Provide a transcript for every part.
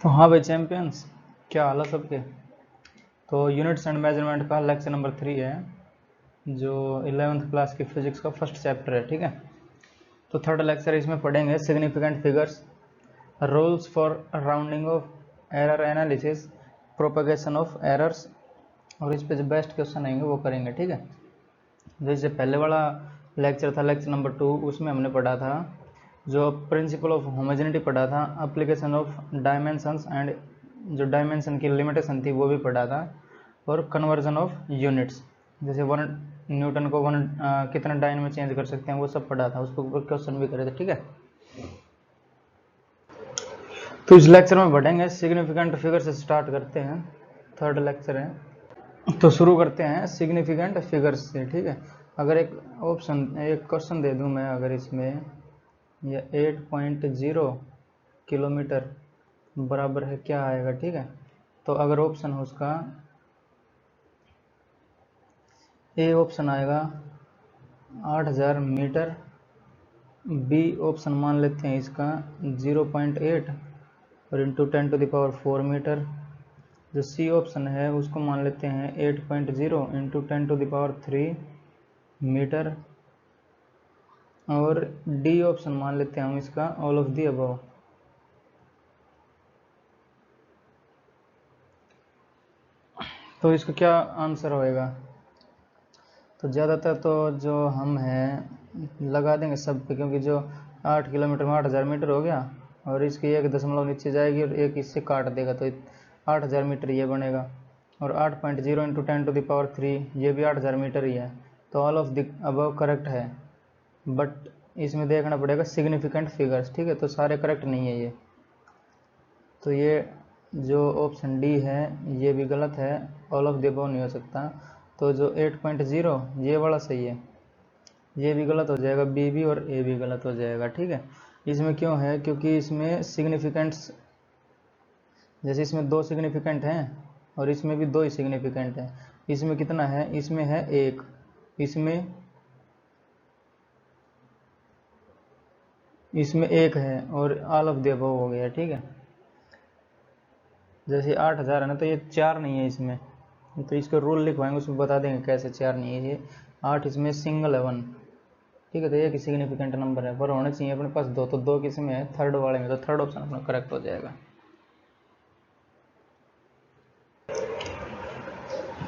तो हाँ भाई चैंपियंस, क्या हाल है सबके। तो यूनिट्स एंड मेजरमेंट का लेक्चर नंबर 3 है, जो 11th क्लास की फिजिक्स का फर्स्ट चैप्टर है। ठीक है, तो थर्ड लेक्चर इसमें पढ़ेंगे significant figures, rules for rounding off error analysis, propagation of errors, और इस पे जो बेस्ट क्वेश्चन आएंगे वो करेंगे। ठीक है, जैसे पहले वाला लेक्चर था लेक्चर नंबर 2, उसमें हमने पढ़ा था जो प्रिंसिपल ऑफ होमोजेनिटी पढ़ा था, एप्लीकेशन ऑफ डायमेंशंस एंड जो डायमेंशन की लिमिटेशन थी वो भी पढ़ा था, और कन्वर्जन ऑफ यूनिट्स, जैसे 1 न्यूटन को 1 कितना डाइन में चेंज कर सकते हैं वो सब पढ़ा था, उसके ऊपर क्वेश्चन भी करे थे। ठीक है, तो इस लेक्चर में बढ़ेंगे सिग्निफिकेंट फिगर से स्टार्ट करते हैं, थर्ड लेक्चर है। तो शुरू करते हैं सिग्निफिकेंट फिगर्स से। ठीक है, अगर एक क्वेश्चन दे दूं मैं, अगर इसमें यह 8.0 किलोमीटर बराबर है, क्या आएगा। ठीक है, तो अगर ऑप्शन हो उसका ए ऑप्शन आएगा 8000 मीटर, बी ऑप्शन मान लेते हैं इसका 0.8 और इंटू 10⁴ मीटर, जो सी ऑप्शन है उसको मान लेते हैं 8.0 इंटू 10⁻³ मीटर, और डी ऑप्शन मान लेते हैं हम इसका ऑल ऑफ दी अबव। तो इसका क्या आंसर होएगा, तो ज़्यादातर तो जो हम हैं लगा देंगे सब पे, क्योंकि जो 8 किलोमीटर में 8000 मीटर हो गया, और इसकी 1 दशमलव नीचे जाएगी और एक इससे काट देगा, तो 8000 मीटर ये बनेगा, और 8.0 इंटू 10⁻³ ये भी 8000 मीटर ही है, तो all of the above correct है। बट इसमें देखना पड़ेगा सिग्निफिकेंट फिगर्स। ठीक है, तो सारे करेक्ट नहीं है ये, तो ये जो ऑप्शन डी है ये भी गलत है, ऑल ऑफ द अबव नहीं हो सकता। तो जो 8.0 ये वाला सही है, ये भी गलत हो जाएगा, बी भी, और ए भी गलत हो जाएगा। ठीक है, इसमें क्यों है, क्योंकि इसमें सिग्निफिकेंट्स, जैसे इसमें 2 सिग्निफिकेंट हैं और इसमें भी 2 ही सिग्निफिकेंट है। इसमें कितना है, इसमें है 1, इसमें 1 है, और ऑल ऑफ द अबव हो गया। ठीक है, जैसे 8000 है ना, तो ये 4 नहीं है इसमें, तो इसका रूल लिखवाएंगे उसमें बता देंगे कैसे 4 नहीं है ये 8, इसमें सिंगल है 1। ठीक है, तो एक सिग्निफिकेंट नंबर है, पर होने चाहिए अपने पास 2, तो 2 किस में है, थर्ड वाले में, तो थर्ड ऑप्शन अपना करेक्ट हो जाएगा।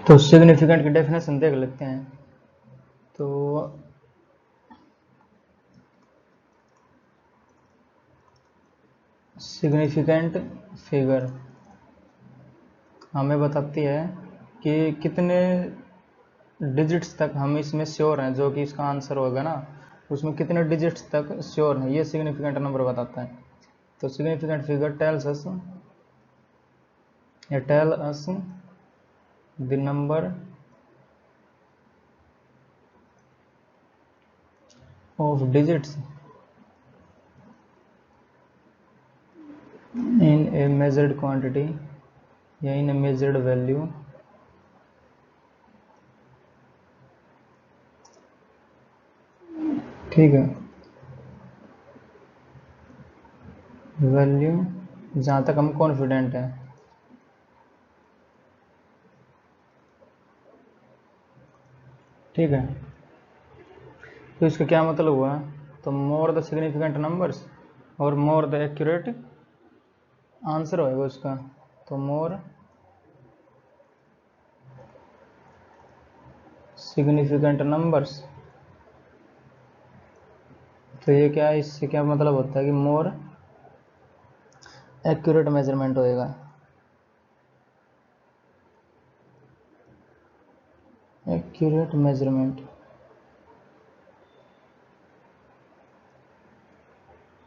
तो सिग्निफिकेंट की डेफिनेशन देख लेते हैं। तो सिग्निफिकेंट फिगर हमें बताती है कि कितने डिजिट्स तक हम इसमें श्योर हैं, जो कि इसका आंसर होगा ना, उसमें कितने डिजिट्स तक श्योर हैं, ये सिग्निफिकेंट नंबर बताता है। तो significant figure tell us the number of digits in a measured quantity या इन ए मेजर्ड वैल्यू ठीक है, वैल्यू जहाँ तक हम कॉन्फिडेंट हैं। ठीक है, तो इसका क्या मतलब हुआ, तो मोर द सिग्निफिकेंट नंबर्स और मोर द एक्यूरेट आंसर होएगा उसका, तो मोर सिग्निफिकेंट नंबर्स, तो ये क्या है, इससे क्या मतलब होता है कि मोर एक्यूरेट मेजरमेंट होएगा, एक्यूरेट मेजरमेंट।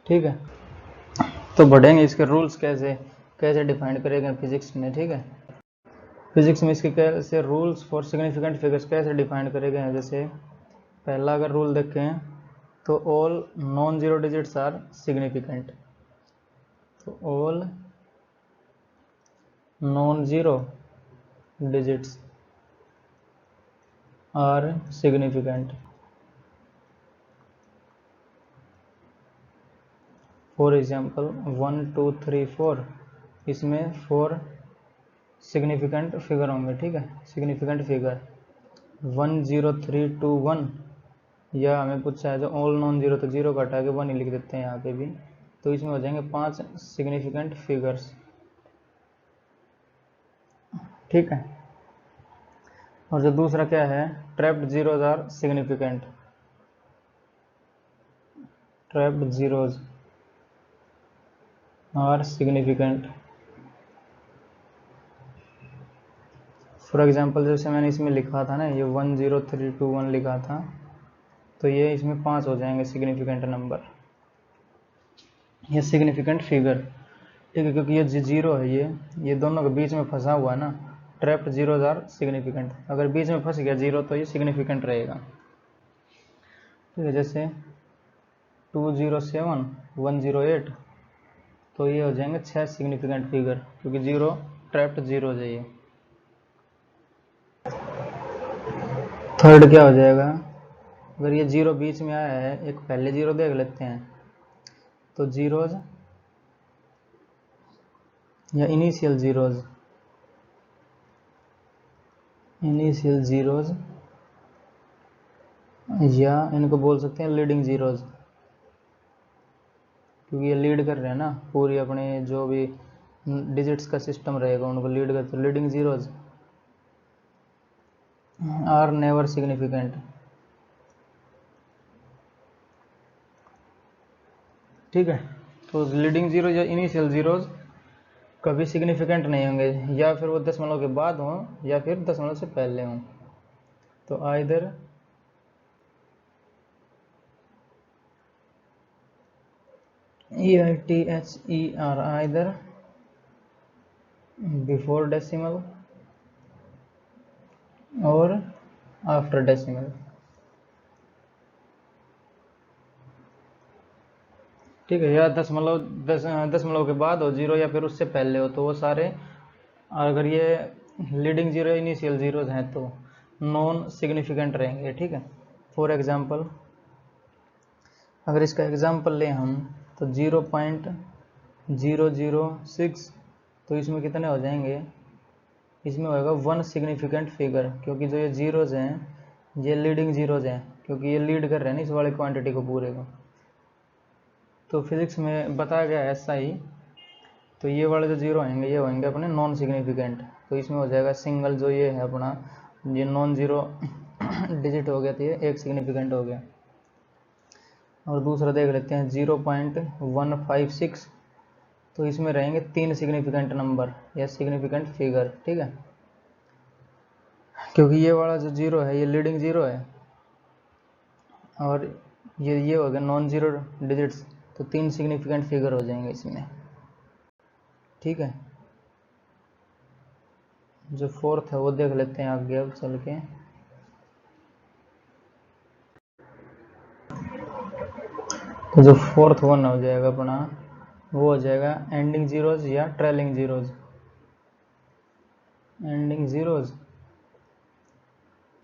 ठीक है, तो बढ़ेंगे इसके रूल्स कैसे कैसे डिफाइन करेंगे फिजिक्स में। ठीक है, फिजिक्स में इसके कैसे रूल्स फॉर सिग्निफिकेंट फिगर्स कैसे डिफाइन करे गए हैं। जैसे पहला अगर रूल देखें तो all non zero digits are significant, तो all non zero digits are significant. For example 1 2 3 4, इसमें 4 सिग्निफिकेंट फिगर होंगे, ठीक है, सिग्निफिकेंट फिगर 10321, या हमें पूछा है जो ऑल नॉन जीरो, तो जीरो का हटा के 1 ही लिख देते हैं यहाँ पे भी, तो इसमें हो जाएंगे 5 सिग्निफिकेंट फिगर्स, ठीक है। और जो दूसरा क्या है, trapped zeros are significant, trapped zeros are significant. For example जैसे मैंने इसमें लिखा था ना, ये 10321 लिखा था, तो ये इसमें 5 हो जाएंगे सिग्निफिकेंट नंबर, ये सिग्निफिकेंट फिगर, ठीक है, क्योंकि ये जीरो है, ये दोनों के बीच में फंसा हुआ है ना, ट्रैप्ड जीरोज आर सिग्निफिकेंट, अगर बीच में फंस गया जीरो तो ये सिग्निफिकेंट रहेगा, ठीक है। जैसे 207 108, तो ये हो जाएंगे 6 सिग्निफिकेंट फिगर, क्योंकि जीरो ट्रैप्ड जीरो है ये। थर्ड क्या हो जाएगा, अगर ये जीरो बीच में आया है, एक पहले जीरो देख लेते हैं, तो जीरोज या इनिशियल जीरोज, या इनको बोल सकते हैं लीडिंग जीरोज, क्योंकि ये लीड कर रहे हैं ना, पूरी अपने जो भी डिजिट्स का सिस्टम रहेगा उनको लीड करते हैं। Leading zeros are never significant, ठीक है। तो लीडिंग जीरो या इनिशियल जीरोज कभी सिग्निफिकेंट नहीं होंगे, या फिर वो दशमलव के बाद हों या फिर दशमलव से पहले हों, तो either EITHER, either before decimal और आफ्टर डेसिमल, ठीक है, या दशमलव के बाद हो जीरो या फिर उससे पहले हो, तो वो सारे, अगर ये लीडिंग जीरो इनिशियल जीरोज हैं तो नॉन सिग्निफिकेंट रहेंगे, ठीक है। फॉर एग्जांपल अगर इसका एग्जांपल लें हम, तो 0.006, तो इसमें कितने हो जाएंगे, इसमें होगा 1 सिग्निफिकेंट फिगर, क्योंकि जो ये जीरोज हैं ये लीडिंग जीरोज हैं, क्योंकि ये लीड कर रहे हैं ना इस वाले क्वांटिटी को पूरे को, तो फिजिक्स में बताया गया है ऐसा ही। तो ये वाले जो जीरो होंगे ये होंगे अपने नॉन सिग्निफिकेंट, तो इसमें हो जाएगा सिंगल, जो ये है अपना ये नॉन जीरो डिजिट हो गया, तो ये एक सिग्निफिकेंट हो गया। और दूसरा देख लेते हैं 0.156, तो इसमें रहेंगे 3 सिग्निफिकेंट नंबर या सिग्निफिकेंट फिगर, ठीक है, क्योंकि ये वाला जो जीरो है ये लीडिंग जीरो है, और ये हो गया नॉन जीरो डिजिट्स, तो 3 सिग्निफिकेंट फिगर हो जाएंगे इसमें, ठीक है। जो फोर्थ है वो देख लेते हैं आगे अब चल के। तो जो फोर्थ वन हो जाएगा अपना, वो हो जाएगा एंडिंग जीरोज या ट्रेलिंग जीरोज, एंडिंग जीरोज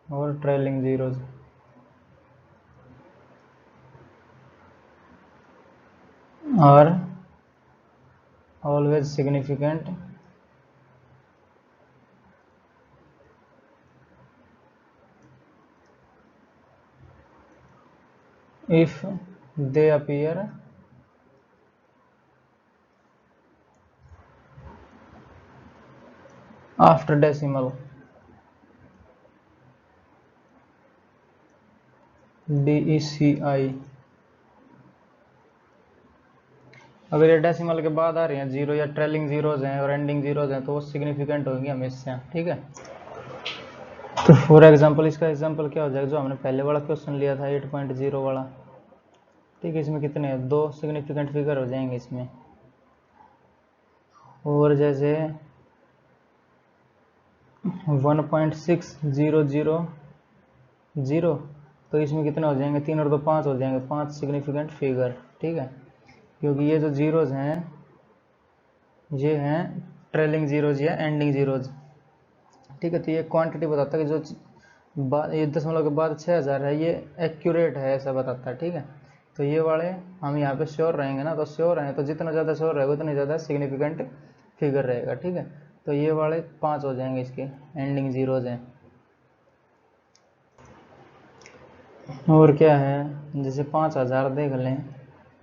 और ट्रेलिंग जीरोज। और always significant if they appear after decimal, DECI। अगर ये डेसिमल के बाद आ रही हैं जीरो या ट्रेलिंग जीरोज हैं और एंडिंग जीरोज हैं तो वो सिग्निफिकेंट होगी हमेशा, ठीक है। तो फॉर एग्जांपल इसका एग्जांपल क्या हो जाएगा, जो हमने पहले वाला क्वेश्चन लिया था 8.0 वाला, ठीक है, इसमें कितने हैं, 2 सिग्निफिकेंट फिगर हो जाएंगे इसमें। और जैसे 1.6000, तो इसमें कितने हो जाएंगे, 3 और 2 5 हो जाएंगे, 5 सिग्निफिकेंट फिगर, ठीक है, क्योंकि ये जो जीरोज हैं ये हैं ट्रेलिंग जीरोज या एंडिंग जीरोज, ठीक है। तो ये क्वांटिटी बताता है कि जो ये दशमलव के बाद 6000 है ये एक्यूरेट है, ऐसा बताता है, ठीक है। तो ये वाले हम यहाँ पे श्योर रहेंगे ना, तो श्योर हैं, तो जितना ज़्यादा श्योर रहेगा उतनी ज़्यादा सिग्निफिकेंट फिगर रहेगा, ठीक है। तो ये वाले 5 हो जाएंगे, इसके एंडिंग जीरोज हैं। और क्या है, जैसे 5000 देख लें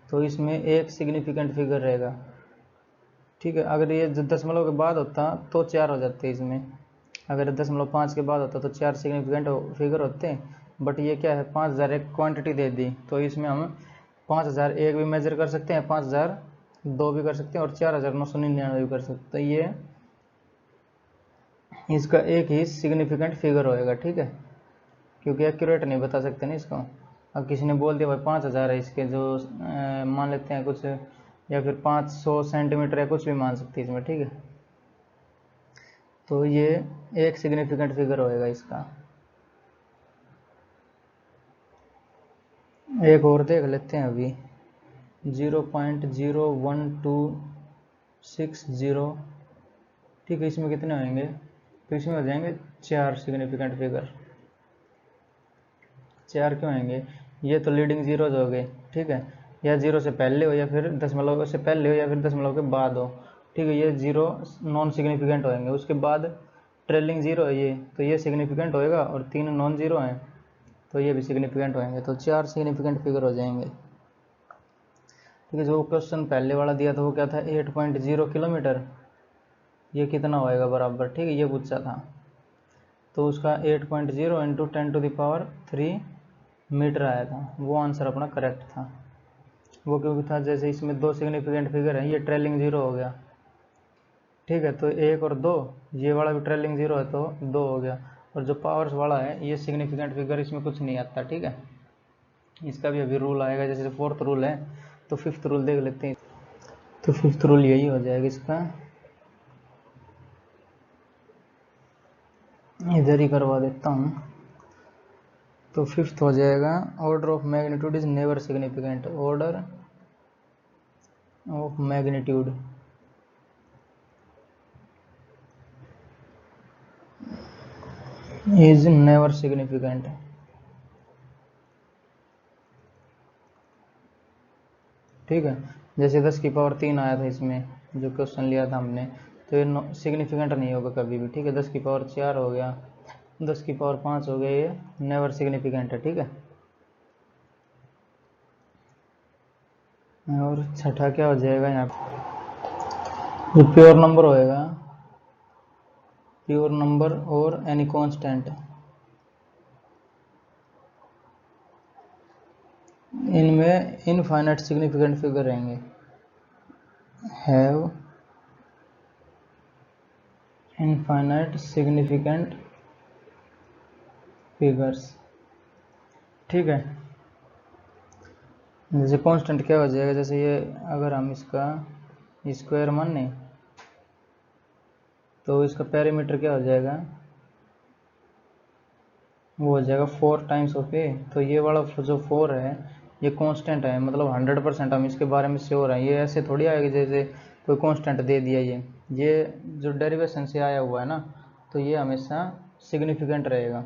तो इसमें एक सिग्निफिकेंट फिगर रहेगा, ठीक है। अगर ये 0.5 के बाद होता तो 4 हो जाते इसमें, अगर 0.5 के बाद होता तो 4 सिग्निफिकेंट फिगर होते हैं। बट ये क्या है, 5000 एक क्वांटिटी दे दी, तो इसमें हम 5001 भी मेजर कर सकते हैं, 5002 भी कर सकते हैं और 4999 भी कर सकते हैं। तो ये इसका एक ही सिग्निफिकेंट फिगर होएगा, ठीक है, क्योंकि एक्यूरेट नहीं बता सकते ना इसको। अब किसी ने बोल दिया भाई 5000 है इसके, जो मान लेते हैं कुछ, या फिर 500 सेंटीमीटर या कुछ भी मान सकते हैं इसमें, ठीक है। तो ये एक सिग्निफिकेंट फिगर होएगा इसका। एक और देख लेते हैं अभी, 0.01260, ठीक है। इसमें कितने होंगे, तो इसमें हो जाएंगे 4 सिग्निफिकेंट फिगर। 4 क्यों आएंगे, ये तो लीडिंग जीरोज हो गए, ठीक है, या 0 से पहले हो या फिर 0.0 से पहले हो या फिर 0.0 के बाद हो, ठीक है। ये 0 नॉन सिग्निफिकेंट होएंगे, उसके बाद ट्रेलिंग जीरो है ये, तो ये सिग्निफिकेंट होएगा, और 3 नॉन जीरो हैं तो ये भी सिग्निफिकेंट होएंगे, तो 4 सिग्निफिकेंट फिगर हो जाएंगे, ठीक है। जो क्वेश्चन पहले वाला दिया था वो क्या था, 8.0 किलोमीटर, ये कितना होएगा बराबर, ठीक है, ये पूछा था। तो उसका 8.0 इंटू 10⁻³ मीटर आया था, वो आंसर अपना करेक्ट था। वो क्योंकि था, जैसे इसमें 2 सिग्निफिकेंट फिगर है, ये ट्रेलिंग जीरो हो गया, ठीक है। तो 1 और 2, ये वाला भी ट्रेलिंग जीरो है तो 2 हो गया, और जो पावर्स वाला है ये सिग्निफिकेंट फिगर, इसमें कुछ नहीं आता, ठीक है। इसका भी अभी रूल आएगा, जैसे 4th रूल है, तो 5th रूल देख लेते हैं। तो 5th रूल यही हो जाएगा इसका, इधर ही करवा देता हूँ। तो 5th हो जाएगा, order of magnitude is never significant, order of magnitude is never significant, ठीक है। जैसे 10⁻³ आया था इसमें, जो क्वेश्चन लिया था हमने, तो ये सिग्निफिकेंट नहीं होगा कभी भी, ठीक है। 10⁻4 हो गया, 10⁻5 हो गया, ये नेवर सिग्निफिकेंट है, ठीक है। और छठा क्या हो जाएगा यहाँ पे, जो प्योर नंबर होएगा, प्योर नंबर और एनी कांस्टेंट, इनमें इनफाइनाइट सिग्निफिकेंट फिगर रहेंगे, हैव इनफाइनाइट सिग्निफिकेंट फिगर्स, ठीक है। जैसे कांस्टेंट क्या हो जाएगा, जैसे ये अगर हम इसका स्क्वायर माने तो इसका पेरीमीटर क्या हो जाएगा, वो हो जाएगा 4 टाइम्स ऑफ ए। तो ये वाला जो 4 है ये कांस्टेंट है, मतलब 100% हम इसके बारे में श्योर हैं। ये ऐसे थोड़ी आएगा जैसे कोई कांस्टेंट दे दिया, ये जो डेरिवेशन से आया हुआ है ना, तो ये हमेशा सिग्निफिकेंट रहेगा,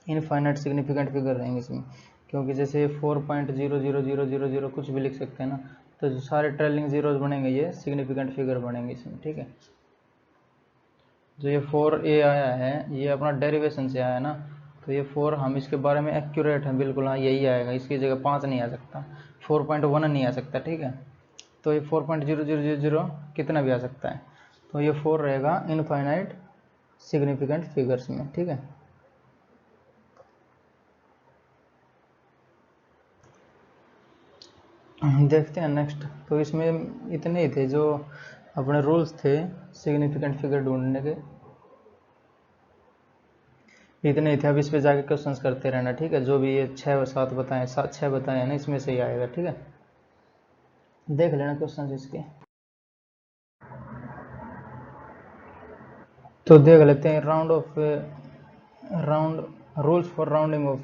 इनफाइनाइट सिग्निफिकेंट फिगर रहेंगे इसमें, क्योंकि जैसे 4.00000 कुछ भी लिख सकते हैं ना, तो जो सारे ट्रेलिंग जीरोज बनेंगे ये सिग्निफिकेंट फिगर बनेंगे इसमें, ठीक है। जो ये 4a आया है ये अपना डेरिवेशन से आया ना, तो ये 4 हम इसके बारे में एक्यूरेट हैं बिल्कुल, हाँ यही आएगा, इसकी जगह 5 नहीं आ सकता, 4.1 नहीं आ सकता, ठीक है। तो ये 4.0000 कितना भी आ सकता है, तो ये 4 रहेगा इनफाइनाइट सिग्निफिकेंट फिगर्स में, ठीक है। देखते हैं नेक्स्ट। तो इसमें इतने ही थे जो अपने रूल्स थे सिग्निफिकेंट फिगर ढूंढने के, इतने ही थे। अब इस पे जाके क्वेश्चंस करते रहना, ठीक है। जो भी ये 6 बताएं, 6 बताएं ना, इसमें से ही आएगा, ठीक है। देख लेना क्वेश्चन इसके। तो देख लेते हैं round rules for rounding off,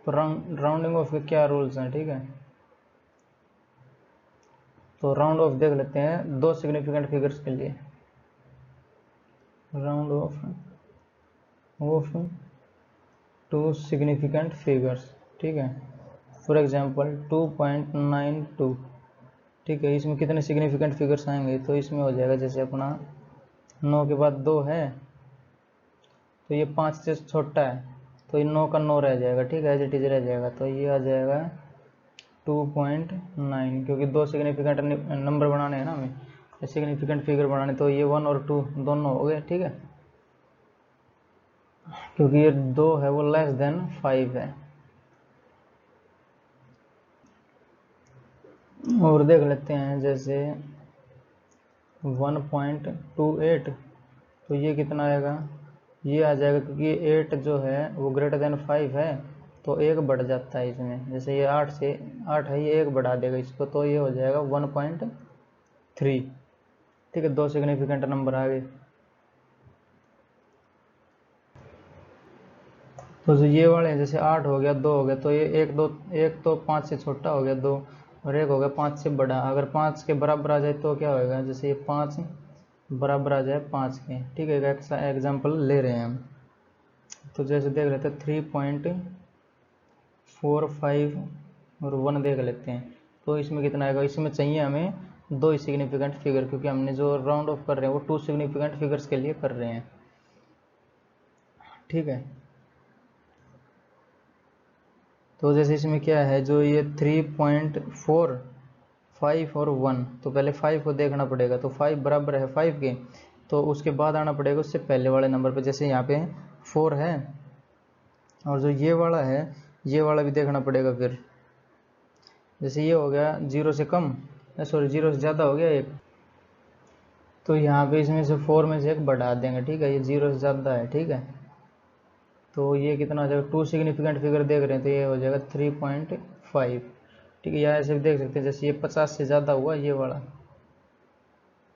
तो राउंडिंग ऑफ के क्या रूल्स हैं, ठीक है। तो राउंड ऑफ देख लेते हैं 2 सिग्निफिकेंट फिगर्स के लिए, राउंड ऑफ 2 सिग्निफिकेंट फिगर्स, ठीक है। फॉर एग्जांपल 2.92, ठीक है। इसमें कितने सिग्निफिकेंट फिगर्स आएंगे, तो इसमें हो जाएगा जैसे अपना 9 के बाद 2 है तो ये 5 से छोटा है, तो ये 9 का 9 रह जाएगा, ठीक है, एज इट इज रह जाएगा। तो ये आ जाएगा 2.9, क्योंकि दो सिग्निफिकेंट नंबर बनाने हैं ना हमें, सिग्निफिकेंट फिगर बनाने, तो ये 1 और 2 दोनों हो गए, ठीक है, क्योंकि ये 2 है वो लेस देन 5 है। और देख लेते हैं जैसे 1.28, तो ये कितना आएगा, ये आ जाएगा, क्योंकि 8 जो है वो ग्रेटर देन 5 है, तो एक बढ़ जाता है इसमें, जैसे ये 8 है, ये एक बढ़ा देगा इसको, तो ये हो जाएगा 1.3, ठीक है, दो सिग्निफिकेंट नंबर आ गए। तो जो ये वाले हैं जैसे 8 हो गया, 2 हो गया, तो ये एक तो 5 से छोटा हो गया 2, और एक हो गया 5 से बड़ा। अगर 5 के बराबर आ जाए तो क्या होएगा, जैसे ये 5 बराबर आ जाए 5 के, ठीक है, एक एग्जाम्पल ले रहे हैं हम। तो जैसे देख लेते हैं 3.45 और 1 देख लेते हैं, तो इसमें कितना आएगा, इसमें चाहिए हमें 2 सिग्निफिकेंट फिगर, क्योंकि हमने जो राउंड ऑफ कर रहे हैं वो 2 सिग्निफिकेंट फिगर्स के लिए कर रहे हैं, ठीक है। तो जैसे इसमें क्या है, जो ये 3.45 और 1, तो पहले 5 को देखना पड़ेगा, तो 5 बराबर है 5 के, तो उसके बाद आना पड़ेगा उससे पहले वाले नंबर पे, जैसे यहाँ पे 4 है, और जो ये वाला है ये वाला भी देखना पड़ेगा फिर, जैसे ये हो गया 0 से कम, सॉरी 0 से ज़्यादा हो गया एक, तो यहाँ पे इसमें से 4 में से एक बढ़ा देंगे, ठीक है, ये 0 से ज़्यादा है, ठीक है, तो ये कितना हो जाएगा, 2 सिग्निफिकेंट फिगर देख रहे हैं, तो ये हो जाएगा 3.5, ठीक है। या ऐसे भी देख सकते हैं, जैसे ये 50 से ज़्यादा हुआ ये वाला,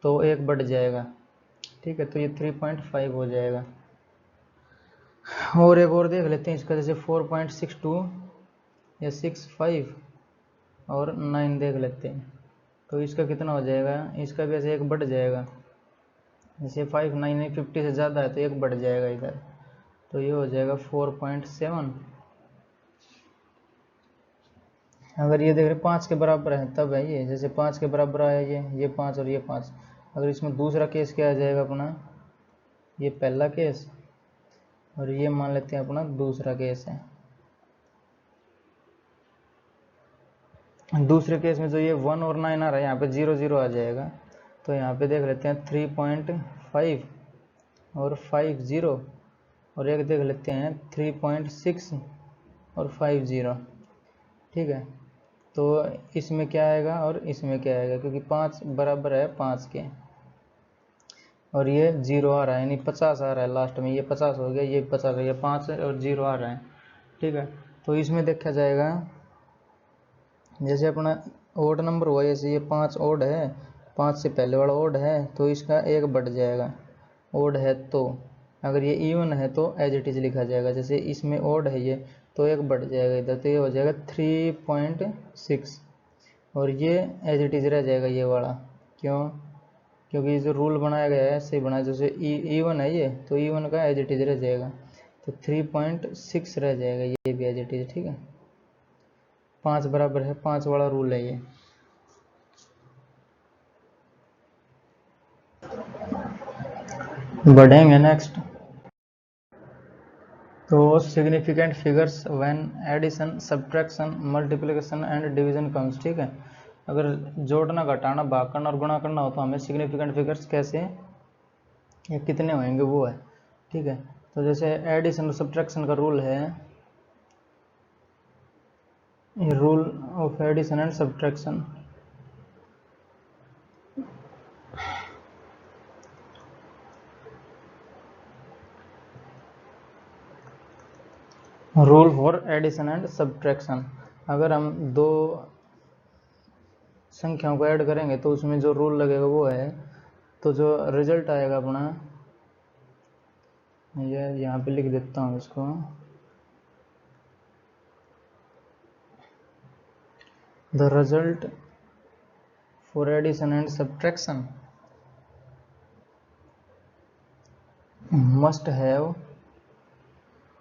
तो एक बढ़ जाएगा, ठीक है, तो ये 3.5 हो जाएगा। और एक और देख लेते हैं इसका, जैसे 4.62 या 65 और 9 देख लेते हैं, तो इसका कितना हो जाएगा, इसका भी ऐसे एक बढ़ जाएगा, जैसे 5 9 50 से ज़्यादा है तो एक बढ़ जाएगा इधर, तो ये हो जाएगा 4.7। अगर ये देख रहे 5 के बराबर है तब है ये, जैसे 5 के बराबर आया ये 5 और ये 5। अगर इसमें दूसरा केस क्या आ जाएगा अपना, ये पहला केस और ये मान लेते हैं अपना दूसरा केस है। दूसरे केस में जो ये 1 और 9 आ रहा है, यहाँ पे 0 0 आ जाएगा, तो यहाँ पे देख लेते हैं 3.5 और 5 0, और एक देख लेते हैं 3.6 और 5 0, ठीक है। तो इसमें क्या आएगा और इसमें क्या आएगा, क्योंकि 5 बराबर है 5 के, और ये 0 आ रहा है, यानी 50 आ रहा है लास्ट में, ये 50 हो गया, ये 50 हो गया, 5 और 0 आ रहा है, ठीक है। तो इसमें देखा जाएगा जैसे अपना ओड नंबर हुआ, जैसे ये 5 ओड है, 5 से पहले वाला ओड है, तो इसका एक बढ़ जाएगा, ओड है तो, अगर ये इवन है तो एज इट इज लिखा जाएगा, जैसे इसमें ओड है ये, तो एक बढ़ जाएगा इधर, तो ये हो जाएगा 3.6, और ये एज इट इज रह जाएगा ये वाला, क्यों, क्योंकि जो रूल बनाया गया है ऐसे बनाया, जैसे इवन है ये, तो इवन का एज इट इज रह जाएगा, तो 3.6 रह जाएगा, ये भी एज इट इज, ठीक है। 5 बराबर है 5 वाला रूल है ये। बढ़ेंगे नेक्स्ट, तो significant figures when addition subtraction multiplication and division comes, ठीक है। अगर जोड़ना घटाना भाग करना और गुणा करना हो तो हमें सिग्निफिकेंट फिगर्स कैसे या कितने होंगे वो है, ठीक है। तो जैसे एडिशन और सब्ट्रैक्शन का रूल है, rule of addition and subtraction, rule for addition and subtraction, अगर हम दो संख्याओं को ऐड करेंगे तो उसमें जो रूल लगेगा वो है, तो जो रिजल्ट आएगा अपना, ये यहाँ पे लिख देता हूँ इसको, the result for addition and subtraction must have,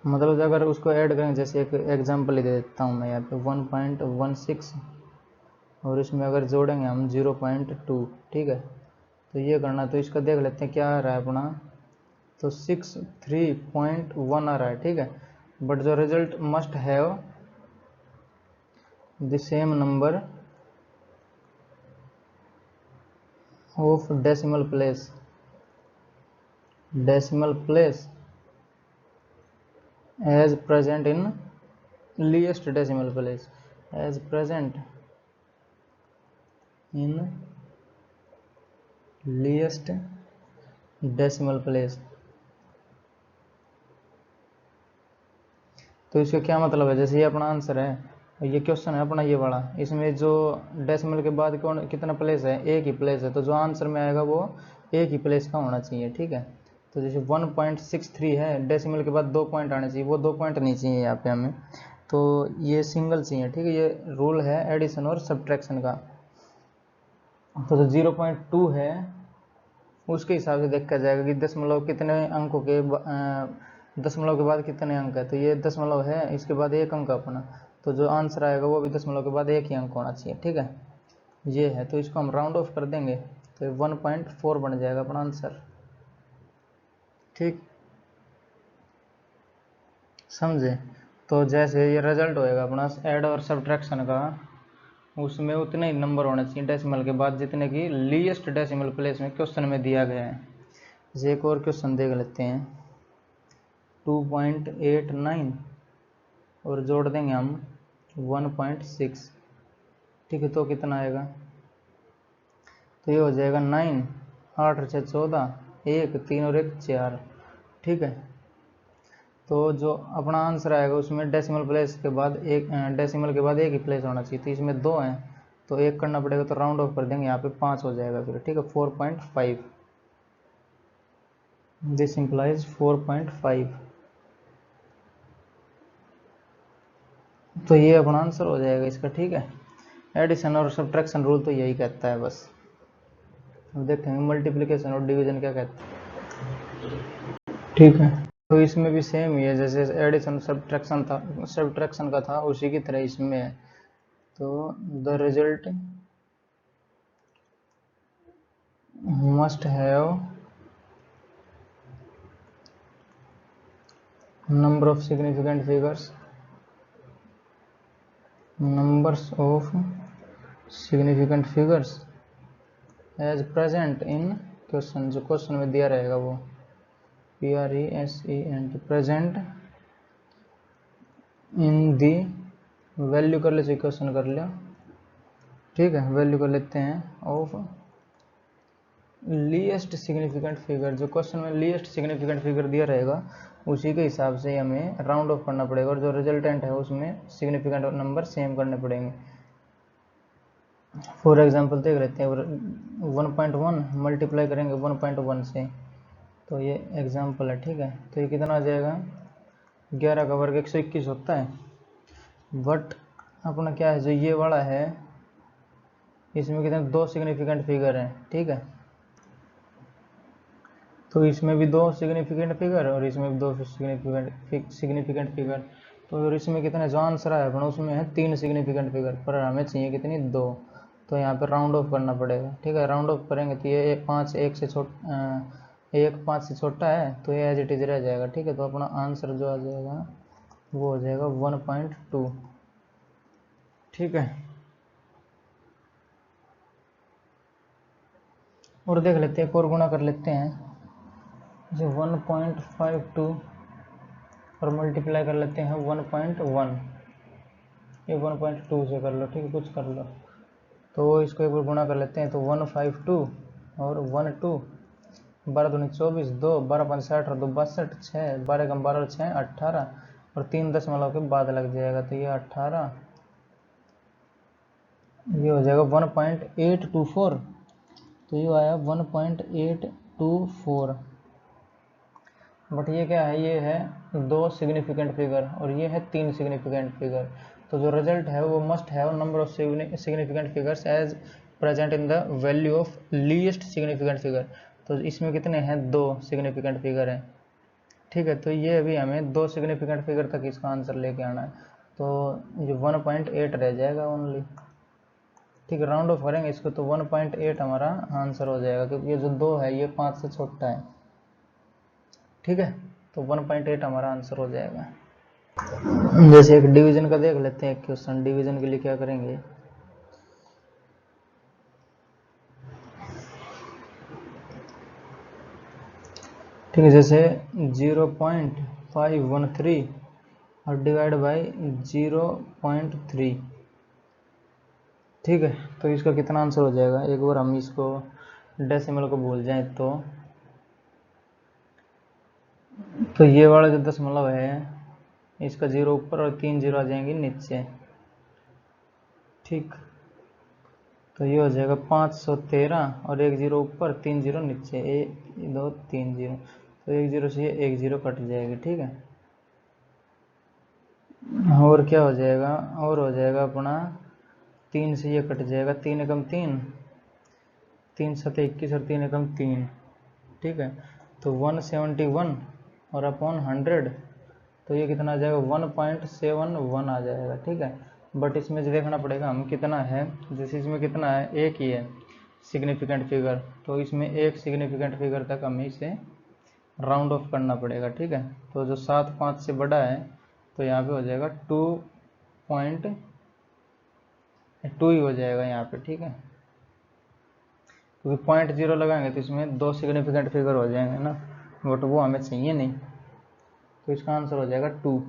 मतलब अगर उसको ऐड करेंगे, जैसे एक एग्जांपल दे देता हूँ मैं यहाँ पे 1.16 और इसमें अगर जोड़ेंगे हम 0.2, ठीक है। तो ये करना, तो इसका देख लेते हैं क्या आ रहा है अपना, तो 63.1 आ रहा है, ठीक है। बट जो result must have the same number of decimal place as present in least decimal place, as present in least decimal place। तो इसका क्या मतलब है, जैसे ये अपना आंसर है, ये क्वेश्चन है अपना ये वाला, इसमें जो डेसिमल के बाद कौन कितना प्लेस है, एक ही प्लेस है, तो जो आंसर में आएगा वो एक ही प्लेस का होना चाहिए, ठीक है। तो जैसे 1.63 है, डेसिमल के बाद 2 पॉइंट आने चाहिए, वो 2 पॉइंट नहीं चाहिए यहाँ पे हमें, तो ये सिंगल चाहिए, ठीक है। ये रूल है एडिशन और सब्ट्रैक्शन का। तो जो 0.2 है उसके हिसाब से देखा जाएगा कि दशमलव कितने अंकों के दशमलव के बाद कितने अंक है, तो ये दशमलव है, इसके बाद एक अंक अपना, तो जो आंसर आएगा वो भी दशमलव के बाद एक ही अंक होना चाहिए, ठीक है। ये है, तो इसको हम राउंड ऑफ कर देंगे तो 1.4 बन जाएगा अपना आंसर, ठीक, समझे। तो जैसे ये रिजल्ट होएगा अपना ऐड और सब्ट्रैक्शन का, उसमें उतने ही नंबर होने चाहिए डेसिमल के बाद जितने की लीस्ट डेसिमल प्लेस में क्वेश्चन में दिया गया है। जैसे एक और क्वेश्चन देख लेते हैं, 2.89 और जोड़ देंगे हम 1.6, ठीक है। तो कितना आएगा, तो ये हो जाएगा 9, 8 और 6 14, 1 3 और 1 4, ठीक है। तो जो अपना आंसर आएगा उसमें डेसिमल प्लेस के बाद एक डेसिमल के बाद एक ही प्लेस होना चाहिए, तो इसमें 2 हैं तो एक करना पड़ेगा, तो राउंड ऑफ कर देंगे, यहाँ पे 5 हो जाएगा फिर, ठीक है। 4.5, दिस इंप्लाइज 4.5। तो ये अपना आंसर हो जाएगा इसका, ठीक है। एडिशन और सब्ट्रैक्शन रूल तो यही कहता है बस। अब देखेंगे मल्टीप्लिकेशन और डिवीजन क्या कहता है, ठीक है। तो इसमें भी सेम ही है, जैसे एडिशन सब्ट्रैक्शन का था उसी की तरह इसमें है। तो the result must have number of significant figures, numbers of significant figures as present in question, जो क्वेश्चन में दिया रहेगा वो present, present in the value कर ले, क्वेश्चन कर लिया, ठीक है। वैल्यू कर लेते हैं ऑफ लीस्ट सिग्निफिकेंट फिगर, जो क्वेश्चन में लीस्ट सिग्निफिकेंट फिगर दिया रहेगा उसी के हिसाब से हमें राउंड ऑफ करना पड़ेगा, और जो रिजल्टेंट है उसमें सिग्निफिकेंट नंबर सेम करने पड़ेंगे। फॉर एग्जांपल देख लेते हैं, 1.1 मल्टीप्लाई करेंगे 1.1 से, तो ये एग्जांपल है, ठीक है। तो ये कितना आ जाएगा, 11 का वर्ग 121 होता है। बट अपना क्या है, जो ये वाला है इसमें कितने 2 सिग्निफिकेंट फिगर हैं, ठीक है। तो इसमें भी 2 सिग्निफिकेंट फिगर और इसमें भी 2 सिग्निफिकेंट फिगर, तो और इसमें कितने, जो आंसर है अपना उसमें है 3 सिग्निफिकेंट फिगर, पर हमें चाहिए कितनी, 2। तो यहाँ पे राउंड ऑफ करना पड़ेगा, ठीक है। राउंड ऑफ करेंगे तो ये 5 1 से छोटा, 1 5 से छोटा है, तो ये एज इट इज रह जाएगा, ठीक है। तो अपना आंसर जो आ जाएगा वो हो जाएगा 1.2, ठीक है। और देख लेते हैं, एक और गुणा कर लेते हैं, जो 1.52 और मल्टीप्लाई कर लेते हैं 1.1, ये 1.2 से कर लो, ठीक है, कुछ कर लो। तो इसको एक बार गुणा कर लेते हैं, तो 152 और 12, 12 दूनी 24, 2 12 5 60 और 2 62, 6 12 कम 12 और 6 18, और 3 दशमलव के बाद लग जाएगा, तो ये 18, ये हो जाएगा 1.824, तो ये आया 1.824। बट ये क्या है, ये है 2 सिग्निफिकेंट फिगर और ये है 3 सिग्निफिकेंट फिगर, तो जो रिजल्ट है वो must have number of significant figures as present in the value of least significant figure. तो इसमें कितने हैं, 2 सिग्निफिकेंट फिगर हैं, ठीक है। तो ये अभी हमें 2 सिग्निफिकेंट फिगर तक इसका आंसर लेके आना है, तो ये 1.8 रह जाएगा ओनली। ठीक है, राउंड ऑफ करेंगे इसको तो 1.8 हमारा आंसर हो जाएगा, क्योंकि ये जो 2 है ये 5 से छोटा है। ठीक है, तो 1.8 हमारा आंसर हो जाएगा। जैसे एक डिवीजन का देख लेते हैं, एक क्वेश्चन डिवीजन के लिए क्या करेंगे। ठीक है, जैसे 0.513 और डिवाइड बाई 0.3। ठीक है, तो इसका कितना आंसर हो जाएगा। एक बार हम इसको डेसिमल को भूल जाएं तो ये वाला जो दशमलव है इसका 0 ऊपर और 3 0 आ जाएंगे नीचे। ठीक, तो ये हो जाएगा 513 और 1 0 ऊपर 3 0 नीचे, 1 2 3 0, तो 1 0 से ये 1 0 कट जाएगी। ठीक है, और क्या हो जाएगा, और हो जाएगा अपना 3 से ये कट जाएगा, 3 एकम 3, 3 7 21 और 3 एकम 3। ठीक है, तो 171 और अपॉन 100, तो ये कितना आ जाएगा 1.71 आ जाएगा। ठीक है, बट इसमें जो देखना पड़ेगा हम कितना है, जैसे इसमें कितना है, एक ही है सिग्निफिकेंट फिगर, तो इसमें एक सिग्निफिकेंट फिगर तक हमें इसे राउंड ऑफ करना पड़ेगा। ठीक है, तो जो 7 5 से बड़ा है तो यहाँ पे हो जाएगा 2.2 ही हो जाएगा यहाँ पे। ठीक है, क्योंकि 0.0 लगाएंगे तो इसमें 2 सिग्निफिकेंट फिगर हो जाएंगे ना, बट वो हमें चाहिए नहीं, तो इसका आंसर हो जाएगा 2।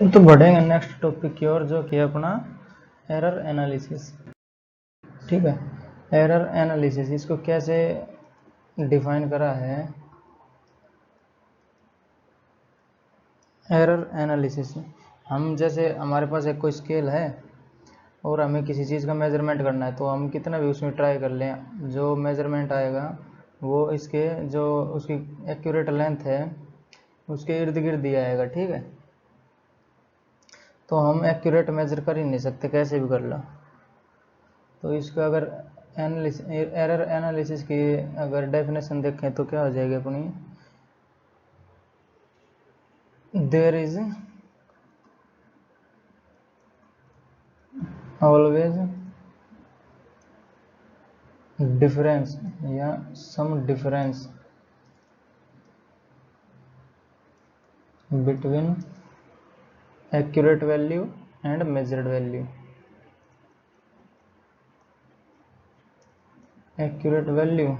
तो बढ़ेंगे नेक्स्ट टॉपिक की ओर, जो कि अपना एरर एनालिसिस। ठीक है, एरर एनालिसिस इसको कैसे डिफाइन करा है। एरर एनालिसिस, हम जैसे हमारे पास एक कोई स्केल है और हमें किसी चीज़ का मेजरमेंट करना है, तो हम कितना भी उसमें ट्राई कर लें, जो मेजरमेंट आएगा वो इसके जो उसकी एक्यूरेट लेंथ है उसके इर्द गिर्द ही आएगा। ठीक है, तो हम एक्यूरेट मेजर कर ही नहीं सकते कैसे भी कर लो। तो इसका अगर एरर एनालिसिस की अगर डेफिनेशन देखें तो क्या हो जाएगी अपनी, देयर इज ऑलवेज डिफरेंस या some difference between accurate value and measured value. Accurate value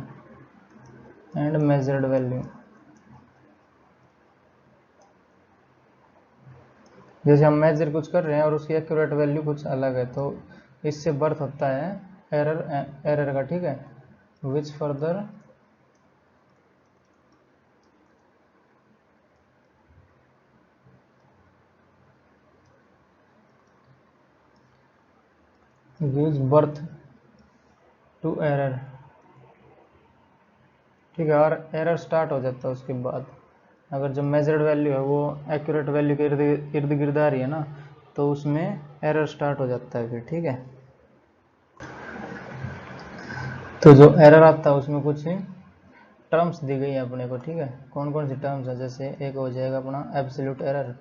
and measured value, जैसे हम मेजर कुछ कर रहे हैं और उसकी एक्यूरेट वैल्यू कुछ अलग है, तो इससे बर्थ होता है एरर का। ठीक है, which further gives birth to error. ठीक है, और एरर स्टार्ट हो जाता है उसके बाद, अगर जो मेजर्ड वैल्यू है वो एक्यूरेट वैल्यू के इर्द गिर्द आ रही है ना, तो उसमें एरर स्टार्ट हो जाता है फिर। ठीक है, तो जो एरर आता है उसमें कुछ टर्म्स दी गई है अपने को। ठीक है, कौन कौन सी टर्म्स है, जैसे एक हो जाएगा अपना एब्सोल्यूट एरर।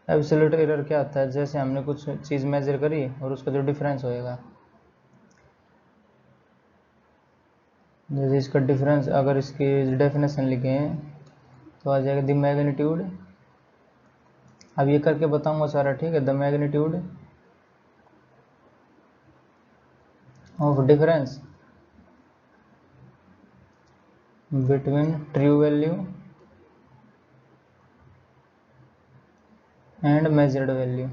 एब्सोल्यूट एरर क्या आता है, जैसे हमने कुछ चीज़ मेजर करी और उसका जो डिफरेंस होएगा, जैसे इसका डिफरेंस अगर इसकी डेफिनेशन लिखें तो आ जाएगा द मैग्नीट्यूड, अब ये करके बताऊंगा सारा। ठीक है, the magnitude of difference between true value and measured value.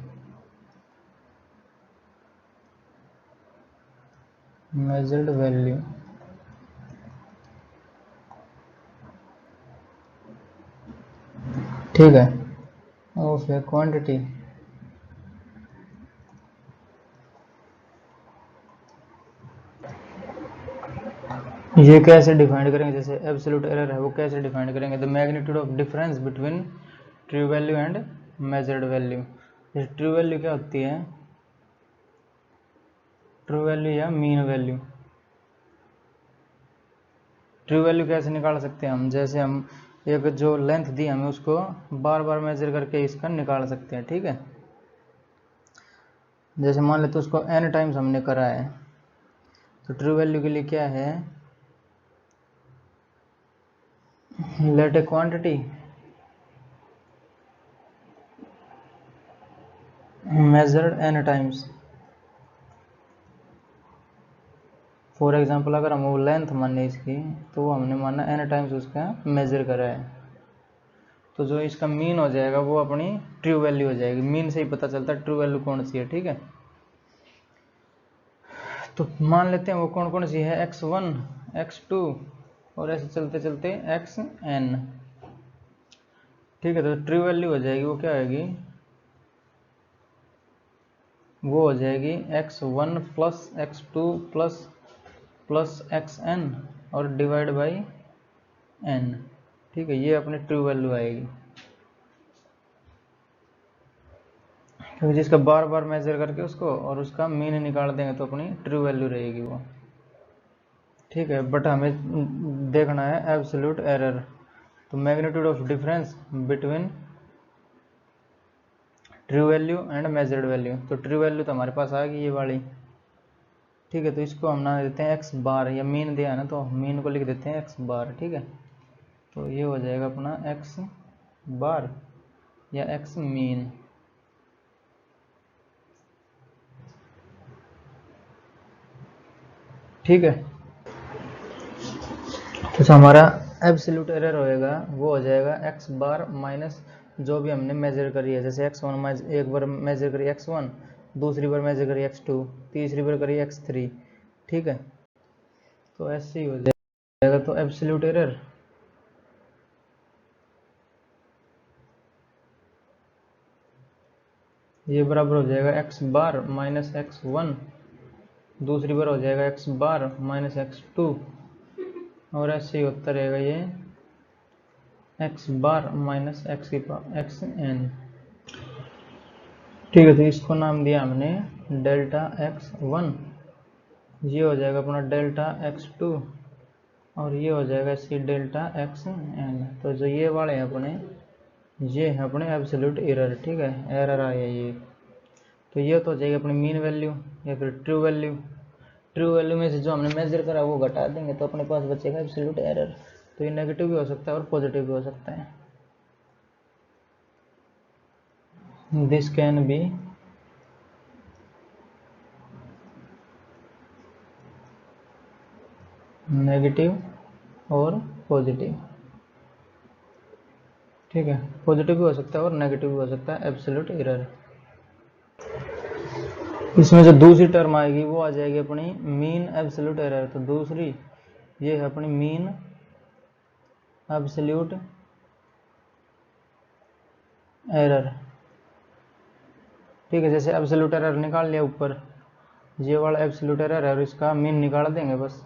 Measured value, ठीक है, ऑफ ए क्वांटिटी ये कैसे डिफाइन करेंगे, जैसे एब्सोल्यूट एरर है वो कैसे डिफाइन करेंगे, the magnitude of difference between true value and measured value. जैसे ट्रू वैल्यू क्या होती है, ट्रू वैल्यू या मीन वैल्यू। ट्रू वैल्यू कैसे निकाल सकते हैं हम, जैसे हम एक जो लेंथ दी हमें उसको बार बार मेजर करके इसका निकाल सकते हैं, ठीक है। जैसे मान लेते उसको n टाइम्स हमने करा है, तो ट्रू वैल्यू के लिए क्या है, let a quantity measured n times. For example अगर हम वो लेंथ माने इसकी, तो वो हमने माना n टाइम्स उसका मेजर करा है, तो जो इसका मीन हो जाएगा वो अपनी ट्रू वैल्यू हो जाएगी। मीन से ही पता चलता है ट्रू वैल्यू कौन सी है, ठीक है। तो मान लेते हैं वो कौन कौन सी है, x1, x2 और ऐसे चलते चलते xn, ठीक है। तो ट्रू वैल्यू हो जाएगी वो क्या आएगी, वो हो जाएगी x1 plus x2 plus xn और डिवाइड बाई n, ठीक है। ये अपनी ट्रू वैल्यू आएगी, क्योंकि जिसका बार बार मेजर करके उसको और उसका मीन निकाल देंगे तो अपनी ट्रू वैल्यू रहेगी वो, ठीक है। बट हमें देखना है एब्सोल्यूट एरर, तो magnitude of difference between true value and measured value, तो ट्रू वैल्यू तो हमारे पास आ गई ये वाली, ठीक है। तो इसको हम ना देते हैं x बार, या मीन दिया है ना तो मीन को लिख देते हैं x बार, ठीक है। तो ये हो जाएगा अपना x बार या x मीन, ठीक है। तो हमारा एब्सोल्यूट एरर होएगा वो हो जाएगा x बार माइनस जो भी हमने मेजर करी है, जैसे x1 एक बार मेजर करी x1, दूसरी बार मेजर करी x2, तीसरी बार करी x3, ठीक है। तो ऐसे ही हो जाएगा। तो एब्सोल्यूट एरर ये बराबर हो जाएगा x बार माइनस x1, दूसरी बार हो जाएगा x बार माइनस x2 और ऐसे ही होता रहेगा ये x बार माइनस xn, ठीक है। तो इसको नाम दिया हमने डेल्टा x1, ये हो जाएगा अपना डेल्टा x2 और ये हो जाएगा इसी डेल्टा xn। तो जो ये वाले हैं अपने, ये है अपने एब्सोल्यूट एरर, ठीक है, एरर आया ये। तो ये तो हो जाएगी अपनी मीन वैल्यू या फिर ट्रू वैल्यू। ट्रू वैल्यू में से जो हमने मेजर करा वो घटा देंगे तो अपने पास बचेगा एब्सोल्यूट एरर। तो ये नेगेटिव भी हो सकता है और पॉजिटिव भी हो सकता है। दिस कैन बी नेगेटिव और पॉजिटिव, ठीक है। पॉजिटिव भी हो सकता है और नेगेटिव भी हो सकता है एब्सोल्यूट एरर। इसमें जो दूसरी टर्म आएगी वो आ जाएगी अपनी मीन एब्सोल्यूट एरर। तो दूसरी ये है अपनी मीन एब्सोल्यूट एरर, ठीक है। जैसे एब्सोल्यूट एरर निकाल लिया ऊपर, ये वाला एब्सोल्यूट एरर है और इसका मीन निकाल देंगे बस,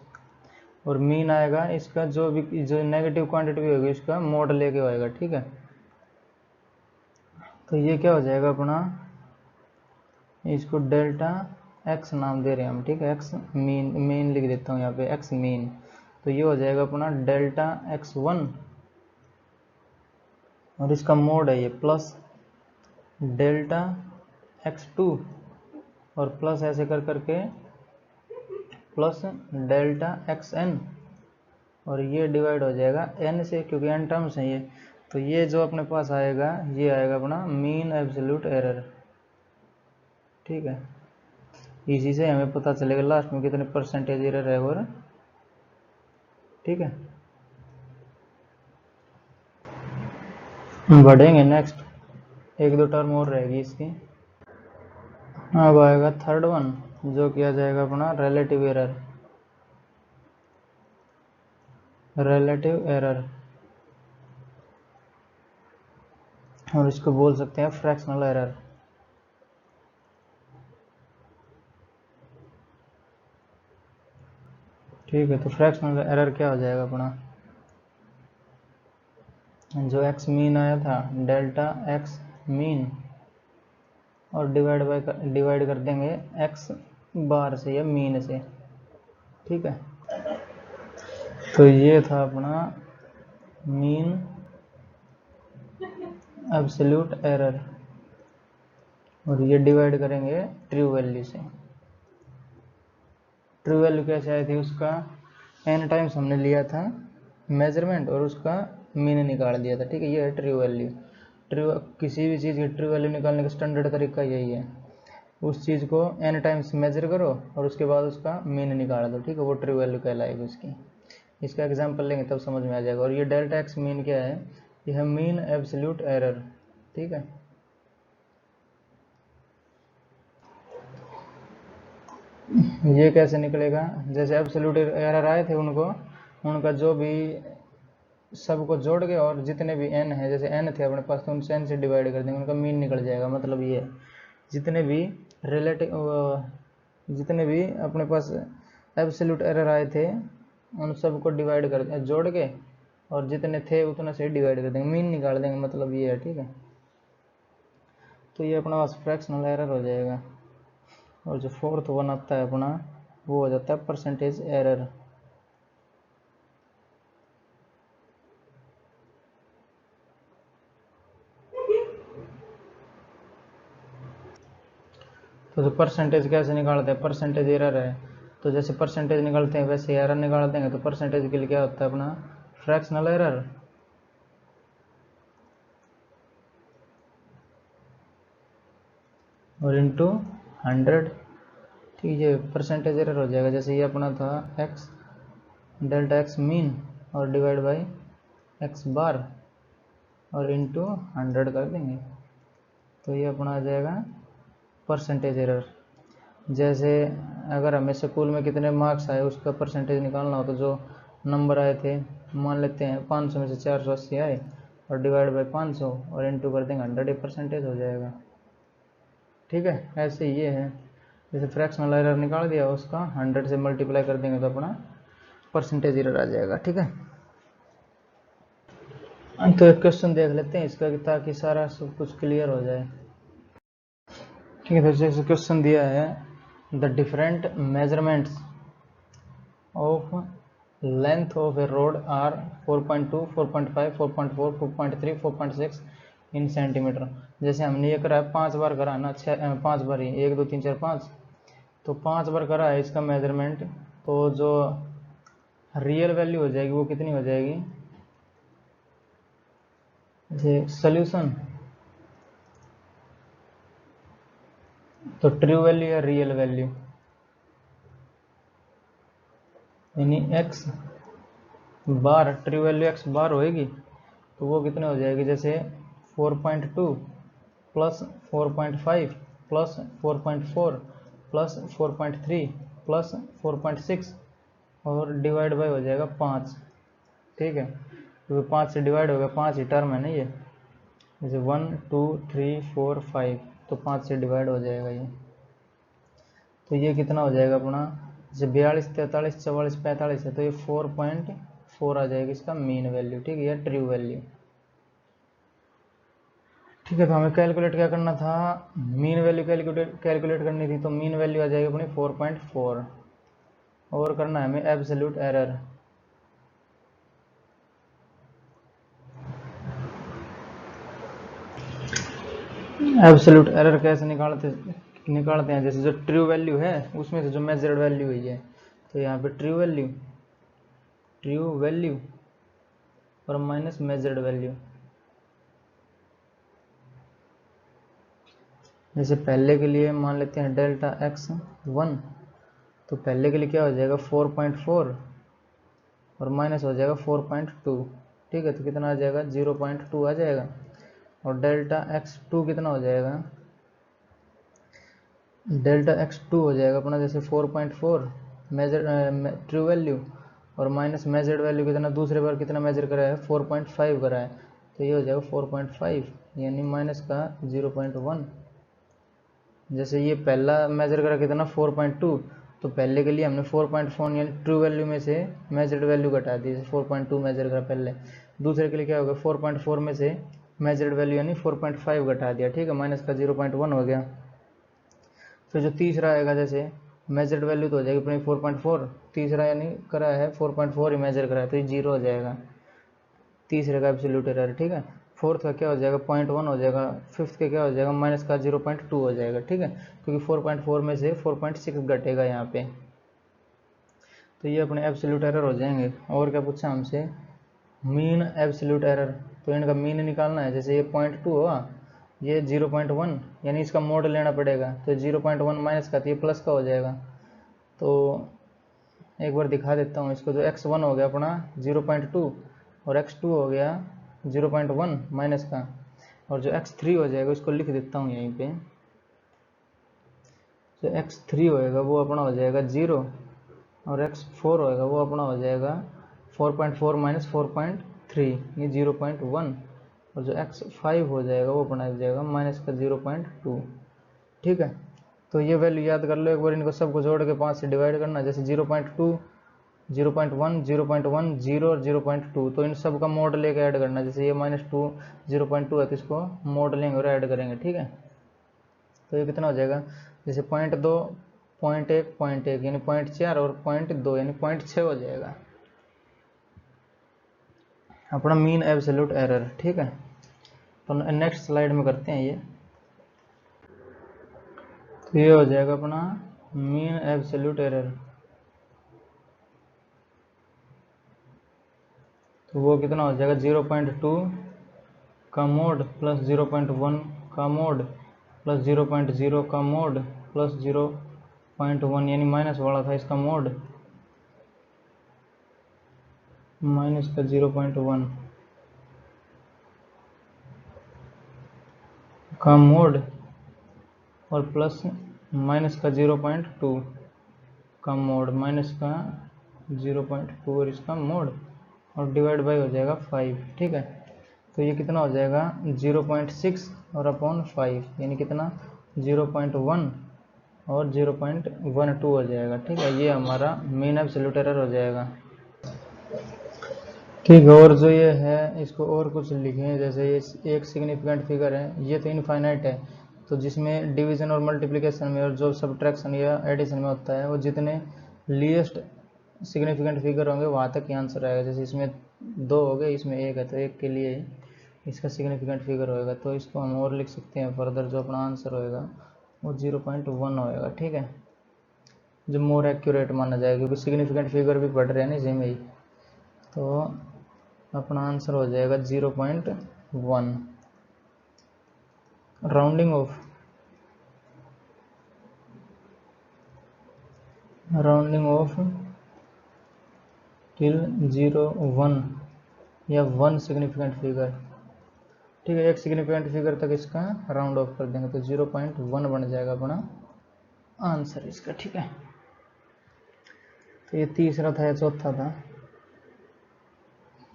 और मीन आएगा इसका जो भी जो नेगेटिव क्वांटिटी भी होगी उसका मोड लेके आएगा, ठीक है। तो ये क्या हो जाएगा अपना, इसको डेल्टा एक्स नाम दे रहे हैं हम, ठीक है। एक्स मीन, मीन लिख देता हूँ यहाँ पे एक्स मीन। तो ये हो जाएगा अपना डेल्टा x1 और इसका मोड है ये प्लस डेल्टा x2 और प्लस ऐसे कर करके प्लस डेल्टा xn और ये डिवाइड हो जाएगा n से, क्योंकि n टर्म्स है ये। तो ये जो अपने पास आएगा ये आएगा अपना मीन एब्सोल्यूट एरर, ठीक है। इसी से हमें पता चलेगा लास्ट में कितने परसेंटेज एरर है, और ठीक है। बढ़ेंगे नेक्स्ट, एक दो टर्म और रहेगी इसकी। अब आएगा थर्ड वन जो किया जाएगा अपना रिलेटिव एरर, रिलेटिव एरर, और इसको बोल सकते हैं फ्रैक्शनल एरर, ठीक है। तो फ्रैक्शनल एरर क्या हो जाएगा अपना, जो एक्स मीन आया था डेल्टा एक्स मीन और डिवाइड कर देंगे एक्स बार से या मीन से, ठीक है। तो ये था अपना मीन एब्सोल्यूट एरर, और ये डिवाइड करेंगे ट्रू वैल्यू से। ट्रू वैल्यू कैसे आई थी, उसका n टाइम्स हमने लिया था मेजरमेंट और उसका मीन निकाल दिया था, ठीक है। ये है ट्रू वैल्यू। ट्रू, किसी भी चीज़ की ट्रू वैल्यू निकालने का स्टैंडर्ड तरीका यही है, उस चीज़ को n टाइम्स मेजर करो और उसके बाद उसका मीन निकाल दो, ठीक है। वो ट्रू वैल्यू कहलाएगी उसकी। इसका एग्जांपल लेंगे तब समझ में आ जाएगा। और ये डेल्टा एक्स मीन क्या है, ये है मीन एब्सोल्यूट एरर, ठीक है। ये कैसे निकलेगा, जैसे एब्सोल्यूट एरर आए थे उनका जो भी सबको जोड़ के और जितने भी n है, जैसे n थे अपने पास तो उनसे n से डिवाइड कर देंगे, उनका मीन निकल जाएगा। मतलब ये जितने भी जितने भी अपने पास एब्सोल्यूट एरर आए थे उन सबको डिवाइड कर जोड़ के और जितने थे उतने से डिवाइड कर देंगे, मीन निकाल देंगे, मतलब ये है, ठीक है। तो ये अपना पास फ्रैक्शनल एरर हो जाएगा। और जो फोर्थ वन आता है अपना, वो हो जाता है परसेंटेज एरर। तो जो परसेंटेज कैसे निकालते हैं, परसेंटेज एरर है तो जैसे परसेंटेज निकालते हैं वैसे एरर निकाल देंगे। तो परसेंटेज के लिए क्या होता है अपना फ्रैक्शनल एरर, और इंटू 100, ठीक है। परसेंटेज एरर हो जाएगा, जैसे ये अपना था एक्स डेल्टा एक्स मीन और डिवाइड बाई एक्स बार और इंटू 100 कर देंगे, तो ये अपना आ जाएगा परसेंटेज एरर। जैसे अगर हमें स्कूल में कितने मार्क्स आए उसका परसेंटेज निकालना हो, तो जो नंबर आए थे मान लेते हैं 500 में से 480 आए और डिवाइड बाई 500 और इंटू कर देंगे 100, परसेंटेज हो जाएगा, ठीक है। ऐसे ये है, जैसे फ्रैक्शनल एरर निकाल दिया उसका 100 से मल्टीप्लाई कर देंगे तो अपना परसेंटेज एरर आ जाएगा, ठीक है। तो एक क्वेश्चन देख लेते हैं इसका ताकि सारा सब कुछ क्लियर हो जाए, ठीक है। तो जैसे क्वेश्चन दिया है the different measurements of length of a road are 4.2, 4.5, 4.4, 4.3, 4.6 in centimetre. जैसे हमने ये करा है 5 बार करा ना, 5 बार ही, 1 2 3 4 5, तो 5 बार करा है इसका मेजरमेंट। तो जो रियल वैल्यू हो जाएगी वो कितनी हो जाएगी, जैसे सोल्यूशन तो ट्रू वैल्यू या रियल वैल्यू, यानी एक्स बार, ट्रू वैल्यू एक्स बार होएगी तो वो कितने हो जाएगी, जैसे 4.2 प्लस 4.5 प्लस 4.4 प्लस 4.3 प्लस 4.6 और डिवाइड बाय हो जाएगा 5, ठीक है। क्योंकि 5 से डिवाइड होगा, 5 ही टर्म है ना ये, जैसे 1 2 3 4 5, तो 5 से डिवाइड हो जाएगा ये। तो ये कितना हो जाएगा अपना, जैसे 42 43 44 45 है तो ये 4.4 आ जाएगी इसका मीन वैल्यू, ठीक है, या ट्रू वैल्यू, ठीक है। तो हमें कैलकुलेट क्या करना था, मीन वैल्यू कैलकुलेट करनी थी, तो मीन वैल्यू आ जाएगी अपनी 4.4, और करना है हमें एब्सोल्यूट एरर। एब्सोल्यूट एरर कैसे निकालते हैं, जैसे जो ट्रू वैल्यू है उसमें से जो मेजर्ड वैल्यू हुई है, तो यहाँ पे ट्रू वैल्यू और माइनस मेजर्ड वैल्यू। जैसे पहले के लिए मान लेते हैं डेल्टा एक्स 1, तो पहले के लिए क्या हो जाएगा 4.4 और माइनस हो जाएगा 4.2, ठीक है। तो कितना आ जाएगा 0.2 आ जाएगा। और डेल्टा एक्स 2 कितना हो जाएगा, डेल्टा एक्स 2 हो जाएगा अपना जैसे 4.4 मेजर ट्रू वैल्यू और माइनस मेजर्ड वैल्यू कितना, दूसरे बार कितना मेजर करा है 4.5 करा है, तो ये हो जाएगा 4.5 यानी माइनस का 0.1। जैसे ये पहला मेजर करा कितना 4.2, तो पहले के लिए हमने 4.4 यानी ट्रू वैल्यू में से मेजर्ड वैल्यू घटा दी, जैसे 4.2 मेजर करा पहले। दूसरे के लिए क्या होगा 4.4 में से मेजर्ड वैल्यू यानी 4.5 घटा दिया, ठीक है, माइनस का 0.1 हो गया। फिर जो तीसरा आएगा जैसे मेजर्ड वैल्यू तो हो जाएगी अपनी 4.4, तीसरा यानी करा है 4.4 ही मेजर करा है तो ये 0 हो जाएगा तीसरे का एब्सोल्यूट एरर, ठीक है। फोर्थ का क्या हो जाएगा 0.1 हो जाएगा, फिफ्थ का क्या हो जाएगा माइनस का 0.2 हो जाएगा, ठीक है, क्योंकि 4.4 में से 4.6 घटेगा यहाँ पे। तो ये अपने एब्सोल्यूट एरर हो जाएंगे। और क्या पूछा हमसे, मीन एब्सोल्यूट एरर, तो इनका मीन निकालना है। जैसे ये 0.2 हुआ, ये 0.1, यानी इसका मोड लेना पड़ेगा, तो 0.1 माइनस का, तो ये प्लस का हो जाएगा। तो एक बार दिखा देता हूँ इसको, जो x1 हो गया अपना 0.2 और x2 हो गया 0.1 माइनस का, और जो x3 हो जाएगा उसको लिख देता हूँ यहीं पे। जो x3 होएगा वो अपना हो जाएगा 0, और x4 होएगा वो अपना हो जाएगा 4.4 माइनस 4.3, ये 0.1, और जो x5 हो जाएगा वो अपना हो जाएगा माइनस का 0.2, ठीक है। तो ये वैल्यू याद कर लो एक बार, इनको सबको जोड़ के 5 से डिवाइड करना। जैसे 0.2, 0.1, 0.1, 0 और 0.2, तो इन सब का मोड लेके ऐड करना। जैसे ये -2 0.2 है तो इसको मोड लेंगे और ऐड करेंगे, ठीक है। तो ये कितना हो जाएगा, जैसे 0.2, 0.1, 0.1 यानी 0.4 और 0.2 यानी 0.6 हो जाएगा अपना मीन एब्सोल्यूट एरर, ठीक है। तो नेक्स्ट स्लाइड में करते हैं ये। तो ये हो जाएगा अपना मीन एब्सोल्यूट एरर, तो वो कितना हो जाएगा 0.2 का मोड प्लस 0.1 का मोड प्लस 0.0 का मोड प्लस 0.1 यानी माइनस वाला था इसका मोड, माइनस का 0.1 का मोड और प्लस माइनस का 0.2 का मोड, माइनस का 0.2 और इसका मोड, और डिवाइड बाई हो जाएगा 5, ठीक है। तो ये कितना हो जाएगा 0.6 और अपॉन 5 यानी कितना 0.1 और 0.12 हो जाएगा, ठीक है। ये हमारा मीन एब्सोल्यूट एरर हो जाएगा, ठीक है। और जो ये है इसको और कुछ लिखें, जैसे ये एक सिग्निफिकेंट फिगर है, ये तो इनफाइनाइट है, तो जिसमें डिवीजन और मल्टीप्लिकेशन में और जो सब्ट्रैक्शन या एडिशन में होता है वो जितने लीस्ट सिग्निफिकेंट फिगर होंगे वहाँ तक ही आंसर आएगा। जैसे इसमें 2 हो गए, इसमें 1 है, तो 1 के लिए इसका सिग्निफिकेंट फिगर होएगा, तो इसको हम और लिख सकते हैं फर्दर, जो अपना आंसर होएगा वो 0.1 होएगा, ठीक है, जो मोर एक्यूरेट माना जाएगा, क्योंकि सिग्निफिकेंट फिगर भी पढ़ रहे हैं ना इसी में ही। तो अपना आंसर हो जाएगा 0.1, राउंडिंग ऑफ टिल 0.1 या 1 सिग्निफिकेंट फिगर, ठीक है। एक सिग्निफिकेंट फिगर तक इसका राउंड ऑफ कर देंगे, तो 0.1 बन जाएगा अपना आंसर इसका, ठीक है। तो ये तीसरा था या चौथा था,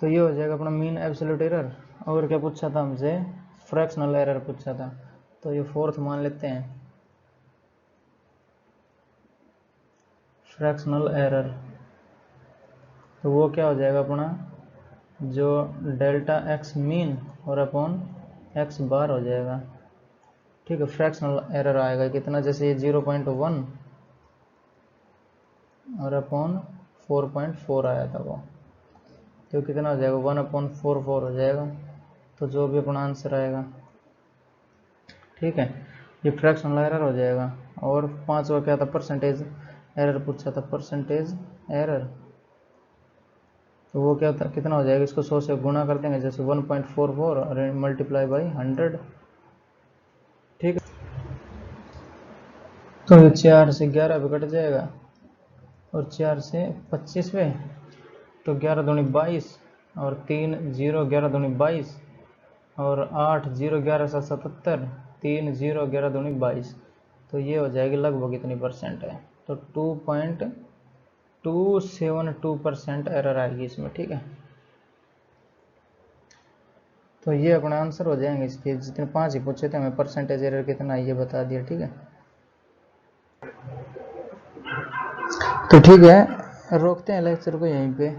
तो ये हो जाएगा अपना मीन एब्सोल्यूट एरर। और क्या पूछा था हमसे, फ्रैक्शनल एरर पूछा था, तो ये फोर्थ मान लेते हैं, फ्रैक्शनल एरर। तो वो क्या हो जाएगा अपना, जो डेल्टा एक्स मीन और अपॉन एक्स बार हो जाएगा, ठीक है। फ्रैक्शनल एरर आएगा कितना, जैसे ये 0.1 और अपॉन 4.4 आया था वो, तो कितना हो जाएगा 1/44 हो जाएगा, तो जो भी अपना आंसर आएगा, ठीक है, ये फ्रैक्शनल एरर हो जाएगा। और पांचवा क्या था, परसेंटेज एरर पूछा था, परसेंटेज एरर, तो वो क्या था, कितना हो जाएगा, इसको 100 से गुणा कर देंगे, जैसे 1.44 और मल्टीप्लाई बाई 100, ठीक है। तो ये 4 से 11 पे कट जाएगा और 4 से 25 पे, तो 11 दूनी 22 और 3 0 11 दूनी 22 और 8 0 11 7 77, 3 0 11 दूनी 22, तो ये हो जाएगी लगभग इतनी परसेंट है, तो 2.272% एरर आएगी इसमें, ठीक है। तो ये अपना आंसर हो जाएंगे इसके, जितने 5 ही पूछे थे हमें परसेंटेज एरर कितना ये बता दिया, ठीक है। तो ठीक है, रोकते हैं लेक्चर को यहीं पे,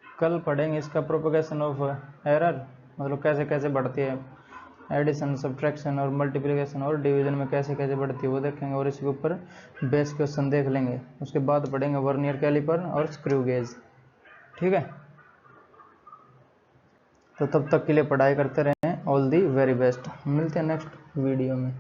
कल पढ़ेंगे इसका प्रोपगेशन ऑफ एरर, मतलब कैसे कैसे बढ़ती है एडिशन, सब्ट्रैक्शन और मल्टीप्लिकेशन और डिवीजन में कैसे कैसे बढ़ती है वो देखेंगे, और इसके ऊपर बेस क्वेश्चन देख लेंगे। उसके बाद पढ़ेंगे वर्नियर कैलिपर और स्क्रू गेज, ठीक है। तो तब तक के लिए पढ़ाई करते रहें। All the very best. मिलते हैं नेक्स्ट वीडियो में।